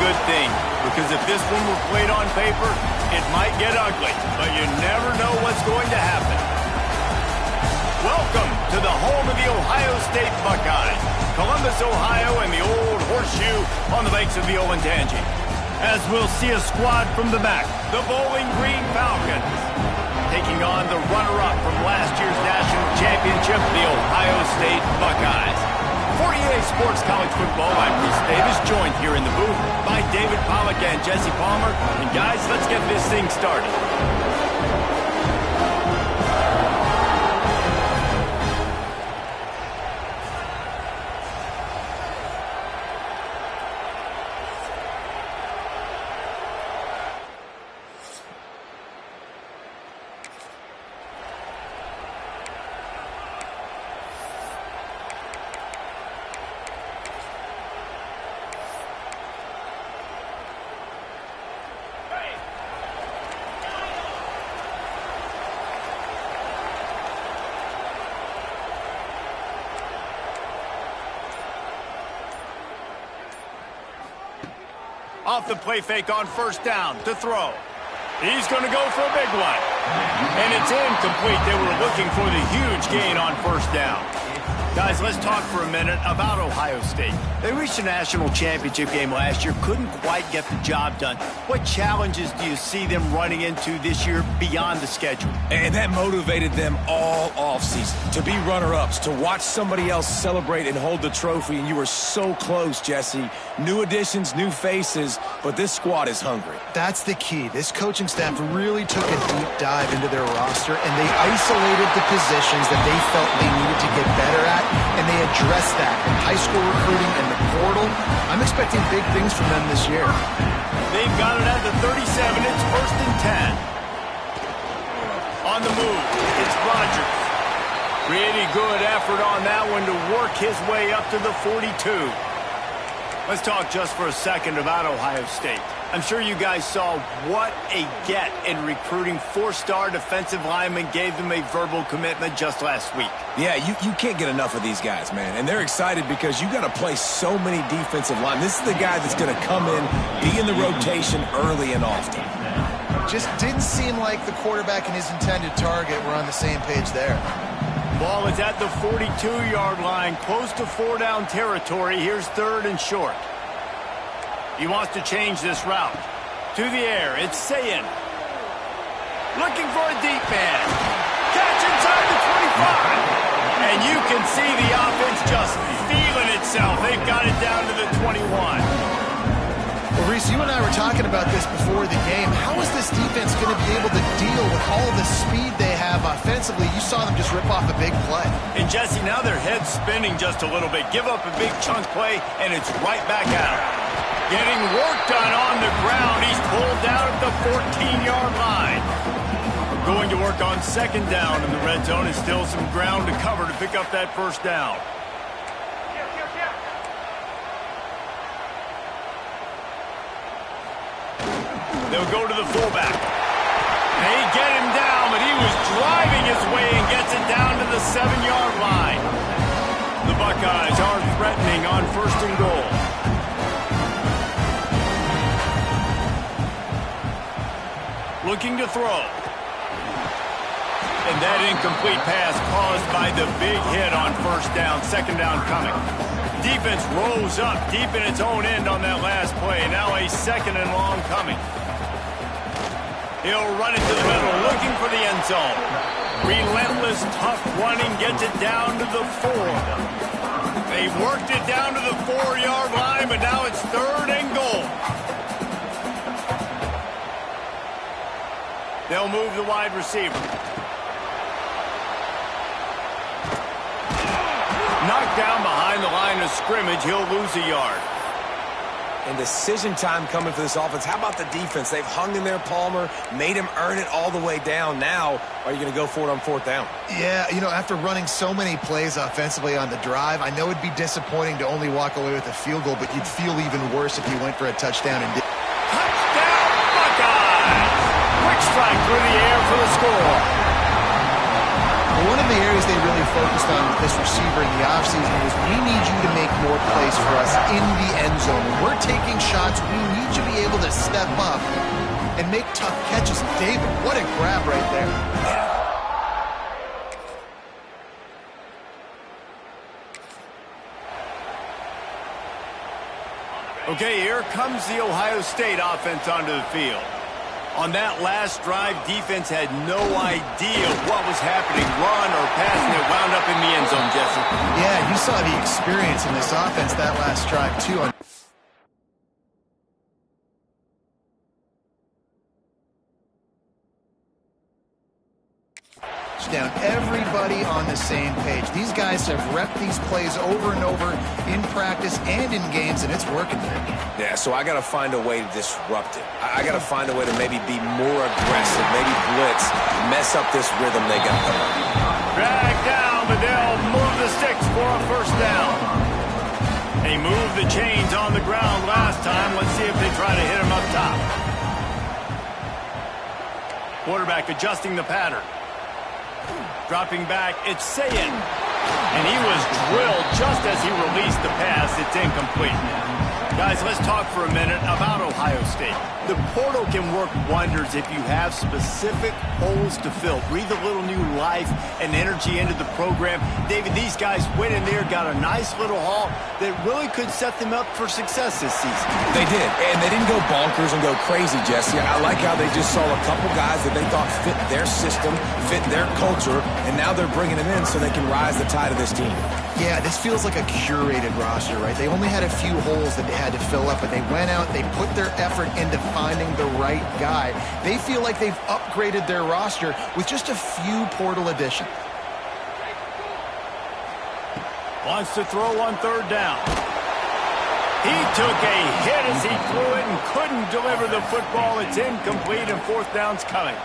good thing, because if this one were played on paper, it might get ugly, but you never know what's going to happen. Welcome to the home of the Ohio State Buckeyes, Columbus, Ohio, and the old horseshoe on the banks of the Olentangy. As we'll see a squad from the back, the Bowling Green Falcons, taking on the runner-up from last year's national championship, the Ohio State Buckeyes. For EA Sports College Football, I'm Bruce Davis, joined here in the booth by David Pollack and Jesse Palmer. And guys, let's get this thing started. Off the play fake on first down to throw. He's going to go for a big one. And it's incomplete. They were looking for the huge gain on first down. Guys, let's talk for a minute about Ohio State. They reached a national championship game last year, couldn't quite get the job done. What challenges do you see them running into this year beyond the schedule? And that motivated them all offseason. To be runner-ups, to watch somebody else celebrate and hold the trophy, and you were so close, Jesse. New additions, new faces, but this squad is hungry. That's the key. This coaching staff really took a deep dive into their roster, and they isolated the positions that they felt they needed to get better at, and they addressed that in high school recruiting and the portal. I'm expecting big things from them this year. They've got it at the 37. It's 1st and 10. On the move, it's Rodgers. Pretty good effort on that one to work his way up to the 42. Let's talk just for a second about Ohio State. I'm sure you guys saw what a get in recruiting. 4-star defensive linemen gave them a verbal commitment just last week. Yeah, you can't get enough of these guys, man. And they're excited because you got to play so many defensive line. This is the guy that's going to come in, be in the rotation early and often. Just didn't seem like the quarterback and his intended target were on the same page there. Ball is at the 42-yard line, close to 4-down territory. Here's 3rd and short. He wants to change this route. To the air, it's Sayin. Looking for a deep man. Catch inside the 25. And you can see the offense just feeling itself. They've got it down to the 21. Well, Reese, you and I were talking about this before the game. How is this defense going to be able to deal with all the speed they have offensively? You saw them just rip off a big play. And Jesse, now their head's spinning just a little bit. Give up a big chunk play, and it's right back out. Getting work done on the ground. He's pulled down at the 14-yard line. Going to work on 2nd down in the red zone. And still some ground to cover to pick up that 1st down. They'll go to the fullback. They get him down, but he was driving his way and gets it down to the 7-yard line. The Buckeyes are threatening on 1st and goal. Looking to throw. And that incomplete pass caused by the big hit on 1st down, 2nd down coming. Defense rose up deep in its own end on that last play. Now a 2nd and long coming. He'll run it to the middle, looking for the end zone. Relentless, tough running, gets it down to the 4. They worked it down to the 4-yard line, but now it's 3rd and goal. They'll move the wide receiver. Knocked down behind the line of scrimmage. He'll lose a yard. And decision time coming for this offense. How about the defense? They've hung in there, Palmer, made him earn it all the way down. Now, are you going to go for it on 4th down? Yeah, you know, after running so many plays offensively on the drive, I know it'd be disappointing to only walk away with a field goal, but you'd feel even worse if you went for a touchdown and did. Touchdown, Buckeyes! Quick strike through the air for the score. But one of the areas they really focused on with this receiver in the offseason was we need you to make more plays for us in the end zone. When we're taking shots, we need you to be able to step up and make tough catches. David, what a grab right there. Okay, here comes the Ohio State offense onto the field. On that last drive, defense had no idea what was happening, run or pass, and it wound up in the end zone, Jesse. Yeah, you saw the experience in this offense that last drive, too. Down, everybody on the same page. These guys have repped these plays over and over in practice and in games, and it's working for them. Yeah, so I got to find a way to disrupt it. I got to find a way to maybe be more aggressive, maybe blitz, mess up this rhythm they got going. Drag down, but they'll move the sticks for a first down. They moved the chains on the ground last time. Let's see if they try to hit him up top. Quarterback adjusting the pattern. Dropping back, it's Sayin. And he was drilled just as he released the pass. It's incomplete. Guys, let's talk for a minute about Ohio State. The portal can work wonders if you have specific holes to fill. Breathe a little new life and energy into the program. David, these guys went in there, got a nice little haul that really could set them up for success this season. They did, and they didn't go bonkers and go crazy, Jesse. I like how they just saw a couple guys that they thought fit their system, fit their culture, and now they're bringing them in so they can rise the tide of this team. Yeah, this feels like a curated roster, right? They only had a few holes that they had to fill up, but they went out, they put their effort into finding the right guy. They feel like they've upgraded their roster with just a few portal additions. Wants to throw on third down. He took a hit as he threw it and couldn't deliver the football. It's incomplete and fourth down's coming.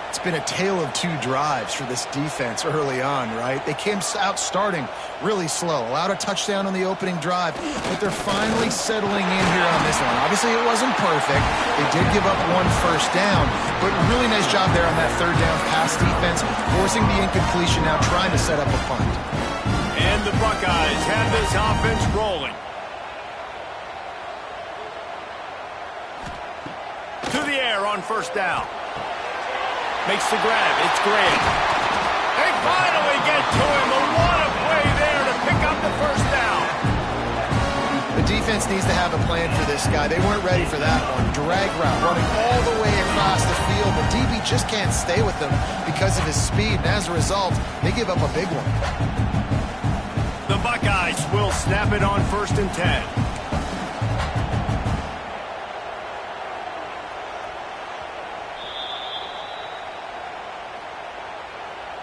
It's been a tale of two drives for this defense early on, right? They came out starting really slow, allowed a touchdown on the opening drive, but they're finally settling in here on this one. Obviously, it wasn't perfect. They did give up one first down, but really nice job there on that third down pass defense, forcing the incompletion, now trying to set up a punt. And the Buckeyes have this offense rolling. To the air on first down. Makes the grab. It's Graham. They finally get to him. But what a play there to pick up the first down. The defense needs to have a plan for this guy. They weren't ready for that one. Drag route, running all the way across the field. But DB just can't stay with them because of his speed. And as a result, they give up a big one. The Buckeyes will snap it on 1st and 10.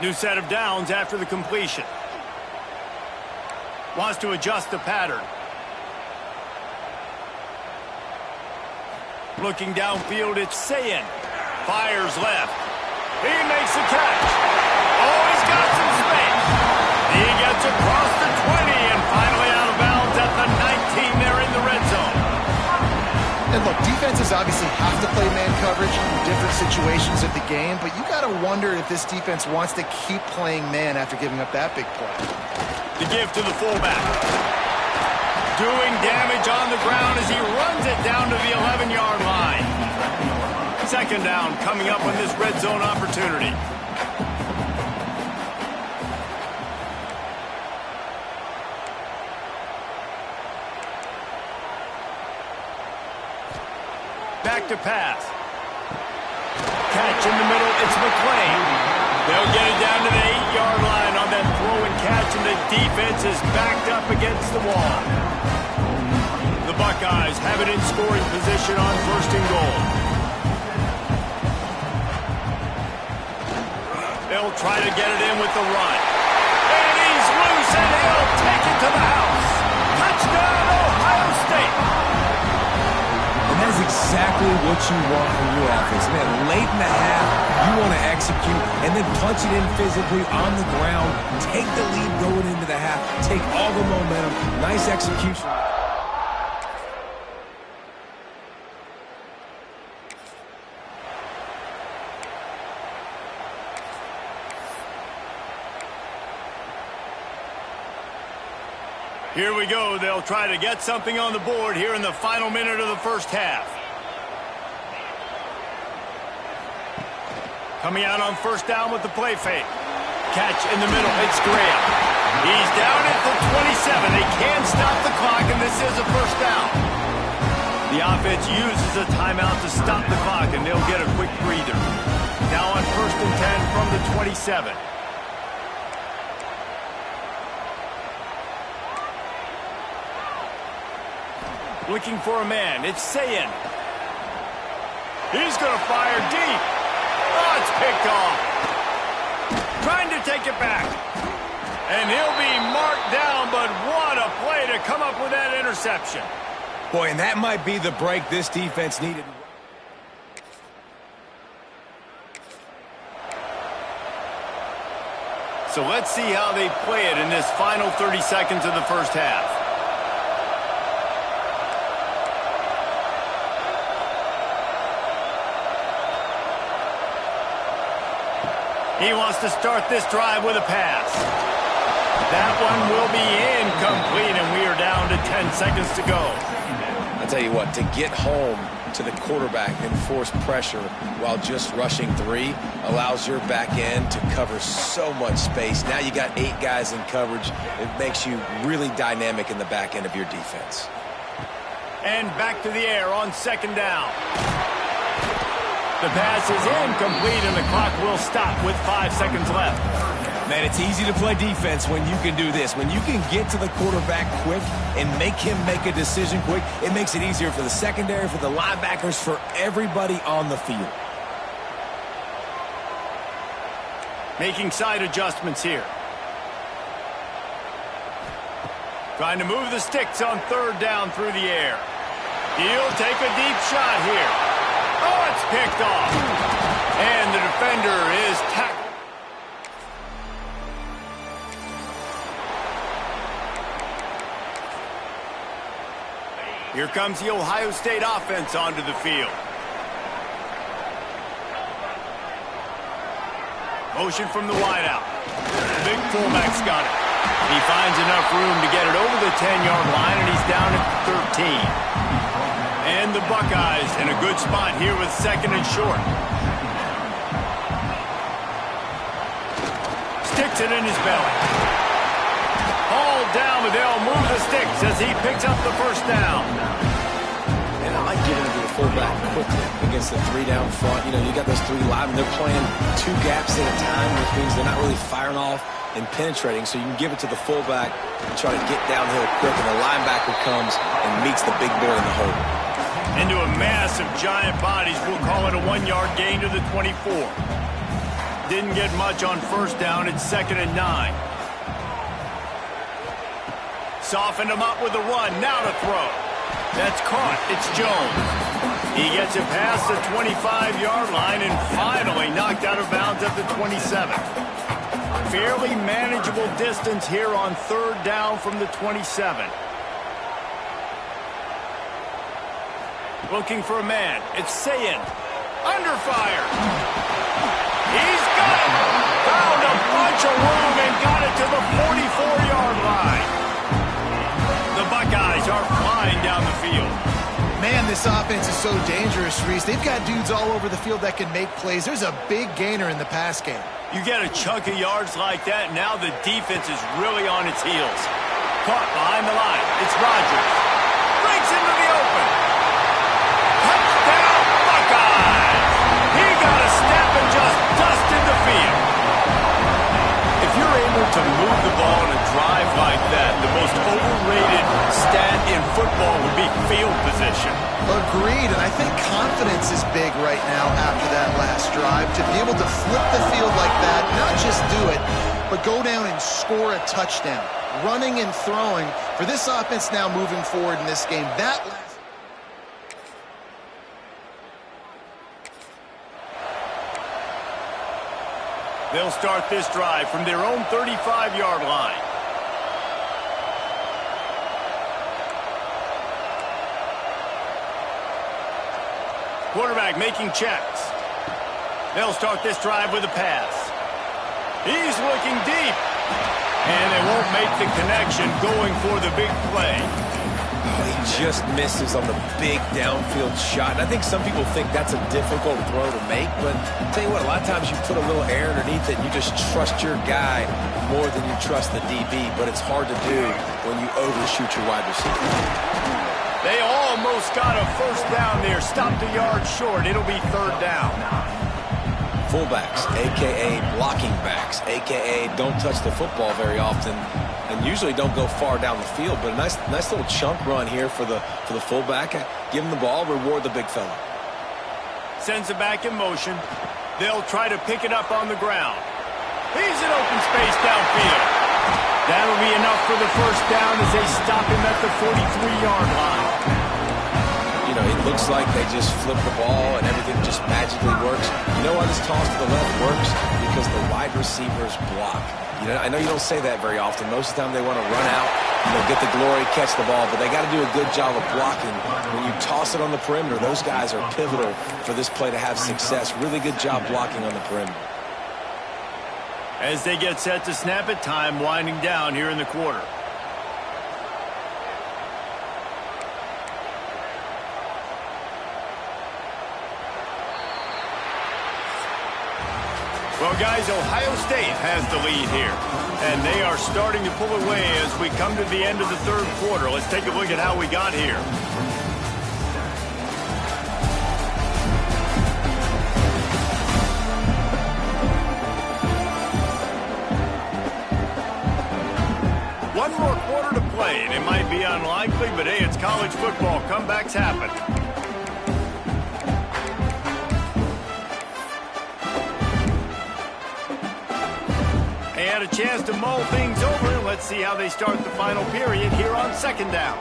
New set of downs after the completion. Wants to adjust the pattern. Looking downfield, it's Sayin. Fires left. He makes the catch. Oh, he's got some space. He gets across the 20 and finally out of bounds at the 19 there in the red zone. And look, defenses obviously have to play man coverage in different situations of the game, but you got to wonder if this defense wants to keep playing man after giving up that big play. The give to the fullback. Doing damage on the ground as he runs it down to the 11-yard line. Second down coming up on this red zone opportunity. Back to pass. Catch in the middle, it's McClain. They'll get it down to the 8-yard line on that throw and catch, and the defense is backed up against the wall. The Buckeyes have it in scoring position on 1st and goal. They'll try to get it in with the run. And he's loose, and he'll take it to the house. Touchdown, Ohio State. And that is exactly what you want from your offense. Man, late in the half, you want to execute and then punch it in physically on the ground. Take the lead going into the half. Take all the momentum. Nice execution. we go. They'll try to get something on the board here in the final minute of the first half. Coming out on first down with the play fake. Catch in the middle. It's Graham. He's down at the 27. They can't stop the clock, and this is a first down. The offense uses a timeout to stop the clock, and they'll get a quick breather. Now on first and 10 from the 27. Looking for a man. It's Sayin. He's going to fire deep. Oh, it's picked off. Trying to take it back. And he'll be marked down, but what a play to come up with that interception. Boy, and that might be the break this defense needed. So let's see how they play it in this final 30 seconds of the first half. He wants to start this drive with a pass. That one will be incomplete, and we are down to 10 seconds to go. I'll tell you what, to get home to the quarterback and force pressure while just rushing three allows your back end to cover so much space. Now you got 8 guys in coverage. It makes you really dynamic in the back end of your defense. And back to the air on second down. The pass is incomplete, and the clock will stop with 5 seconds left. Man, it's easy to play defense when you can do this. When you can get to the quarterback quick and make him make a decision quick, it makes it easier for the secondary, for the linebackers, for everybody on the field. Making side adjustments here. Trying to move the sticks on third down through the air. He'll take a deep shot here. Oh, it's picked off. And the defender is tackled. Here comes the Ohio State offense onto the field. Motion from the wideout. Big fullback's got it. He finds enough room to get it over the 10-yard line, and he's down at 13. And the Buckeyes in a good spot here with second and short. Sticks it in his belly. Hauled down, but they'll move the sticks as he picks up the first down. And I like getting to the fullback quickly against the 3 down front. You know, you got those 3 linemen. They're playing 2 gaps at a time, which means they're not really firing off and penetrating. So you can give it to the fullback and try to get downhill quick, and the linebacker comes and meets the big boy in the hole. Into a mass of giant bodies. We'll call it a 1-yard gain to the 24. Didn't get much on first down. It's second and 9. Softened him up with a run. Now to throw. That's caught. It's Jones. He gets it past the 25-yard line and finally knocked out of bounds at the 27. Fairly manageable distance here on third down from the 27. Looking for a man. It's Sayin. Under fire. He's got it. Found a bunch of room and got it to the 44-yard line. The Buckeyes are flying down the field. Man, this offense is so dangerous, Reese. They've got dudes all over the field that can make plays. There's a big gainer in the pass game. You get a chunk of yards like that, now the defense is really on its heels. Caught behind the line. It's Rodgers. Breaks into the open. Touchdown, Buckeyes! He got a step and just dusted the field. If you're able to move the ball in a drive like that, the most overrated stat in football would be field position. Agreed, and I think confidence is big right now after that last drive. To be able to flip the field like that, not just do it, but go down and score a touchdown. Running and throwing for this offense now moving forward in this game. That last... They'll start this drive from their own 35-yard line. Quarterback making checks. They'll start this drive with a pass. He's looking deep. And they won't make the connection going for the big play. Oh, he just misses on the big downfield shot. And I think some people think that's a difficult throw to make, but I'll tell you what, a lot of times you put a little air underneath it and you just trust your guy more than you trust the DB, but it's hard to do when you overshoot your wide receiver. They almost got a first down there. Stopped a yard short. It'll be third down. Fullbacks, a.k.a. blocking backs, a.k.a. don't touch the football very often and usually don't go far down the field, but a nice little chunk run here for the fullback. Give him the ball, reward the big fella. Sends it back in motion. They'll try to pick it up on the ground. He's in open space downfield. That'll be enough for the first down as they stop him at the 43-yard line. You know, it looks like they just flip the ball and everything just magically works. You know why this toss to the left works? Because the wide receivers block. You know, I know you don't say that very often. Most of the time they want to run out, get the glory, catch the ball, but they got to do a good job of blocking. When you toss it on the perimeter, those guys are pivotal for this play to have success. Really good job blocking on the perimeter. As they get set to snap it, time winding down here in the quarter. Well, guys, Ohio State has the lead here, and they are starting to pull away as we come to the end of the third quarter. Let's take a look at how we got here. One more quarter to play, and it might be unlikely, but hey, it's college football. Comebacks happen. They had a chance to mull things over, and let's see how they start the final period here on second down.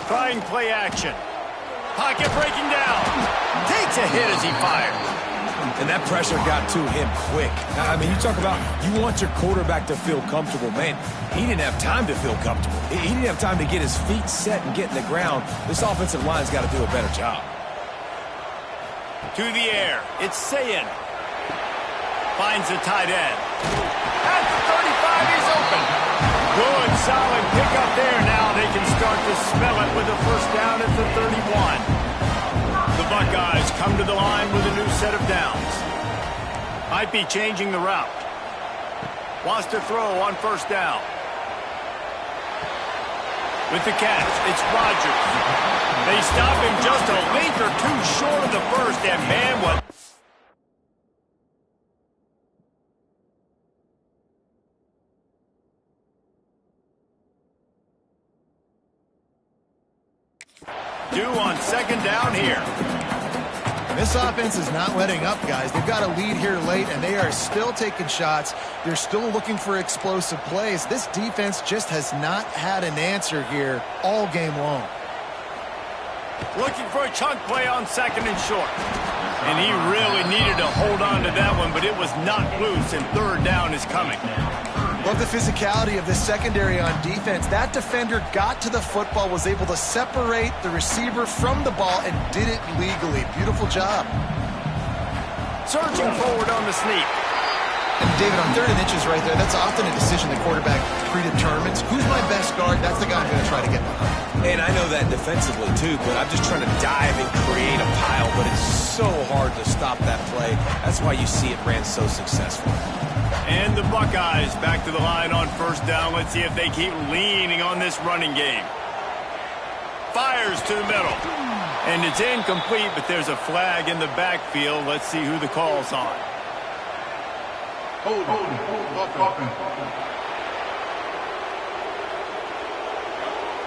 Trying play action. Pocket breaking down. Takes a hit as he fires. And that pressure got to him quick. I mean, you talk about you want your quarterback to feel comfortable. Man, he didn't have time to feel comfortable. He didn't have time to get his feet set and get in the ground. This offensive line's got to do a better job. To the air. It's Sayin. Finds the tight end. At the 35, he's open. Good, solid pickup there. Now they can start to smell it with a first down at the 31. The Buckeyes come to the line with a new set of downs. Might be changing the route. Wants to throw on first down. With the catch, it's Rodgers. They stop him just a length or two short of the first, and man, what... do on second down here. This offense is not letting up, guys. They've got a lead here late, and they are still taking shots. They're still looking for explosive plays. This defense just has not had an answer here all game long. Looking for a chunk play on second and short. And he really needed to hold on to that one, but it was knocked loose, and third down is coming. Love the physicality of this secondary on defense. That defender got to the football, was able to separate the receiver from the ball, and did it legally. Beautiful job. Surging forward on the sneak. And David, on 3rd and inches right there, that's often a decision the quarterback predetermines. Who's my best guard? That's the guy I'm going to try to get behind. And I know that defensively, too, but I'm just trying to dive and create a pile, but it's so hard to stop that play. That's why you see it ran so successful. And the Buckeyes back to the line on first down. Let's see if they keep leaning on this running game. Fires to the middle. And it's incomplete, but there's a flag in the backfield. Let's see who the call's on.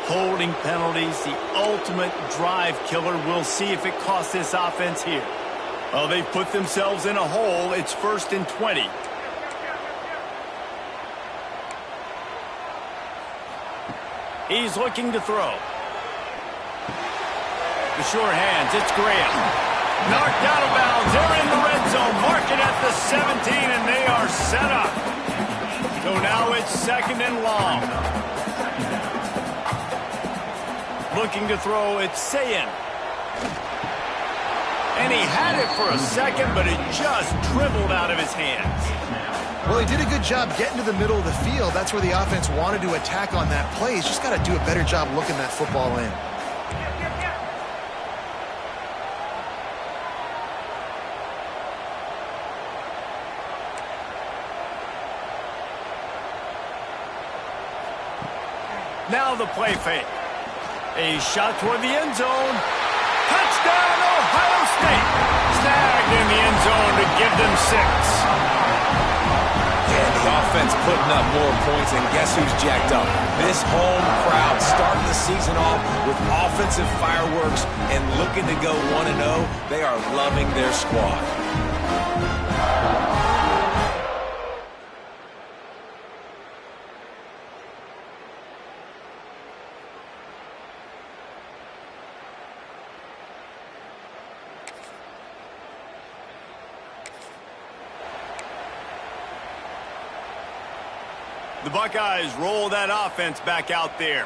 Holding penalties, the ultimate drive killer. We'll see if it costs this offense here. Oh, they've put themselves in a hole. It's 1st and 20. He's looking to throw. The sure hands, it's Graham. Knocked out of bounds. They're in the red zone. Mark it at the 17, and they are set up. So now it's 2nd and long. Looking to throw, it's Sayin. And he had it for a second, but it just dribbled out of his hands. Well, he did a good job getting to the middle of the field. That's where the offense wanted to attack on that play. He's just got to do a better job looking that football in. Now the play fake. A shot toward the end zone. Touchdown, Ohio State. Snagged in the end zone to give them 6. And the offense putting up more points, and guess who's jacked up? This home crowd starting the season off with offensive fireworks and looking to go 1-0. They are loving their squad. The Buckeyes roll that offense back out there.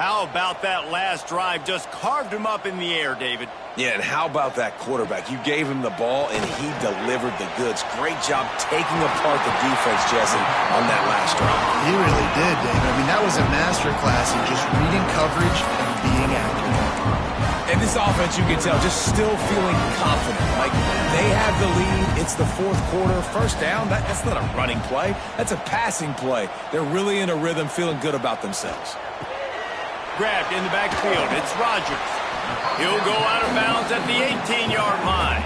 How about that last drive? Just carved him up in the air, David. Yeah, and how about that quarterback? You gave him the ball, and he delivered the goods. Great job taking apart the defense, Jesse, on that last drive. He really did, David. I mean, that was a masterclass in just reading coverage and being accurate. And this offense, you can tell, just still feeling confident. Like, they have the lead. It's the fourth quarter. First down, that's not a running play. That's a passing play. They're really in a rhythm, feeling good about themselves. Grabbed in the backfield. It's Rodgers. He'll go out of bounds at the 18-yard line.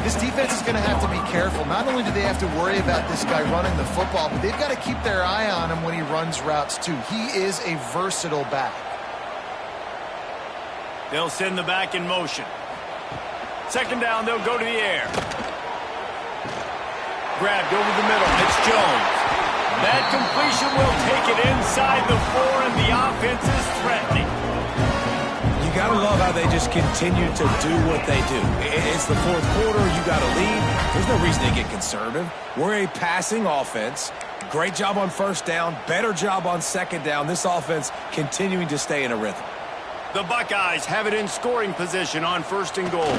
This defense is going to have to be careful. Not only do they have to worry about this guy running the football, but they've got to keep their eye on him when he runs routes, too. He is a versatile back. They'll send the back in motion. Second down, they'll go to the air. Grabbed over the middle. It's Jones. That completion will take it inside the 4, and the offense is threatening. You got to love how they just continue to do what they do. It's the fourth quarter. You got to lead. There's no reason to get conservative. We're a passing offense. Great job on first down. Better job on second down. This offense continuing to stay in a rhythm. The Buckeyes have it in scoring position on 1st and goal.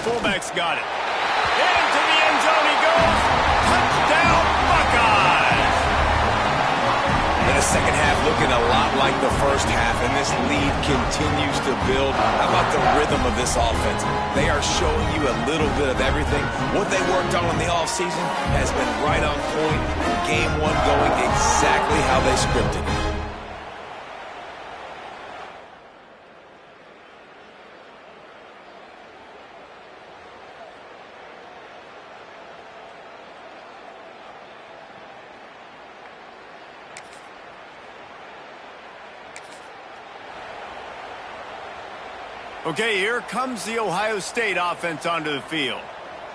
Fullback's got it. Into the end zone he goes. Touchdown, Buckeyes! And the second half looking a lot like the first half, and this lead continues to build. How about the rhythm of this offense? They are showing you a little bit of everything. What they worked on in the offseason has been right on point. Game 1 going exactly how they scripted it. Okay, here comes the Ohio State offense onto the field.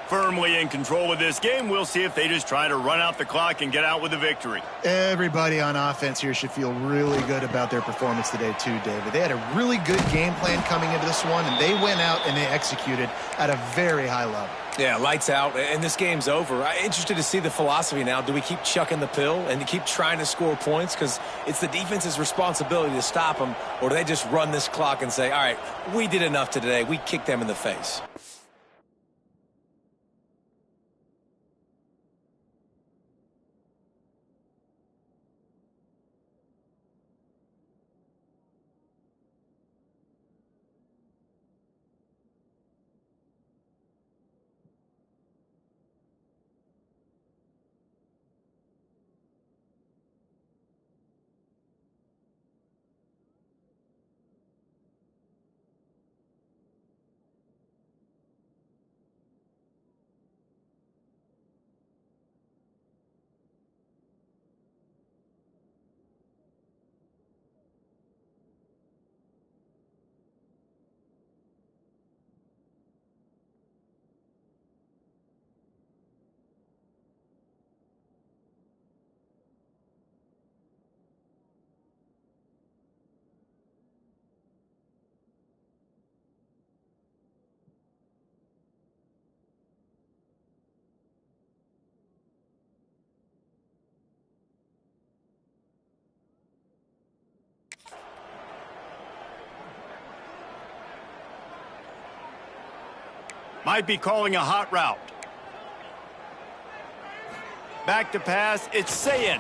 Firmly in control of this game. We'll see if they just try to run out the clock and get out with a victory. Everybody on offense here should feel really good about their performance today too, David. They had a really good game plan coming into this one, and they went out and they executed at a very high level. Yeah, lights out, and this game's over. I'm interested to see the philosophy now. Do we keep chucking the pill and keep trying to score points? Because it's the defense's responsibility to stop them, or do they just run this clock and say, all right, we did enough today. We kicked them in the face. Might be calling a hot route. Back to pass, it's Sayin.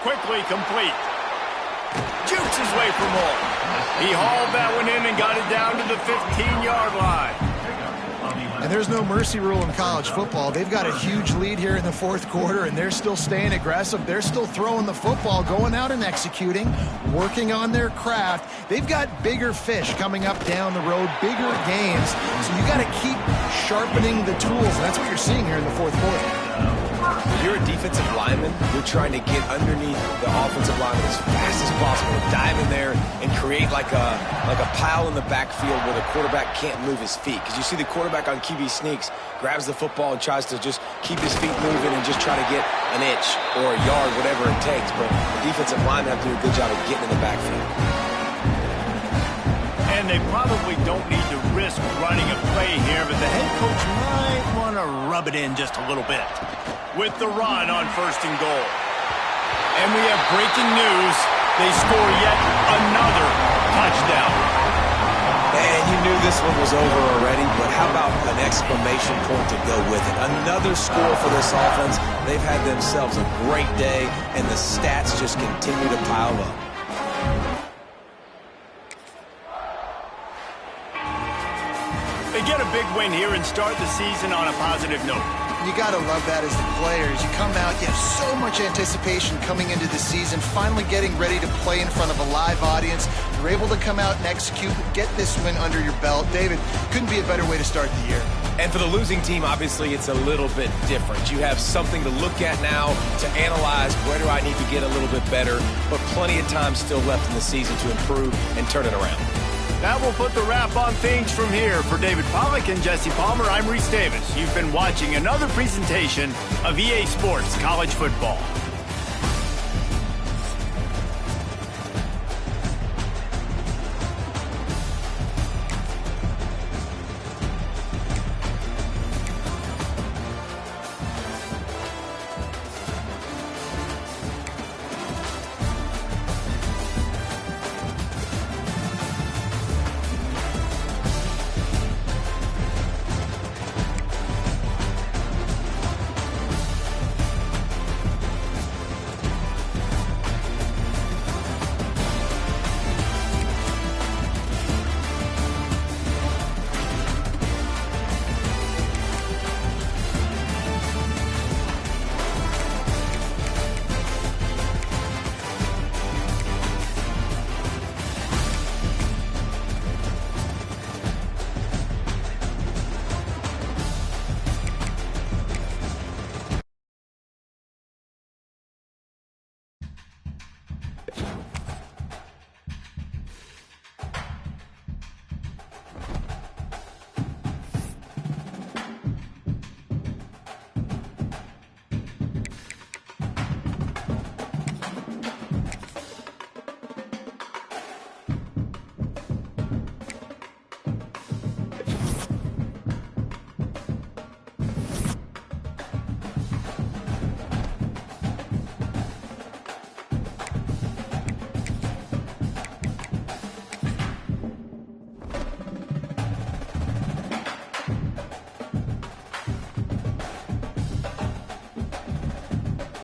Quickly complete. Jukes his way for more. He hauled that one in and got it down to the 15-yard line. And there's no mercy rule in college football. They've got a huge lead here in the fourth quarter, and they're still staying aggressive. They're still throwing the football, going out and executing, working on their craft. They've got bigger fish coming up down the road, bigger games. So you got to keep sharpening the tools, and that's what you're seeing here in the fourth quarter. If you're a defensive lineman, you're trying to get underneath the offensive lineman as fast as possible, dive in there and create like a pile in the backfield where the quarterback can't move his feet. Because you see the quarterback on QB sneaks, grabs the football and tries to just keep his feet moving and just try to get an inch or a yard, whatever it takes. But the defensive linemen have to do a good job of getting in the backfield. And they probably don't need to risk running a play here, but the head coach might want to rub it in just a little bit. With the run on 1st and goal. And we have breaking news. They score yet another touchdown. And you knew this one was over already, but how about an exclamation point to go with it? Another score for this offense. They've had themselves a great day, and the stats just continue to pile up. They get a big win here and start the season on a positive note. You got to love that as the players. You come out, you have so much anticipation coming into the season, finally getting ready to play in front of a live audience. You're able to come out and execute, get this win under your belt. David, couldn't be a better way to start the year. And for the losing team, obviously, it's a little bit different. You have something to look at now, to analyze where do I need to get a little bit better, but plenty of time still left in the season to improve and turn it around. That will put the wrap on things from here. For David Pollack and Jesse Palmer, I'm Reese Davis. You've been watching another presentation of EA Sports College Football.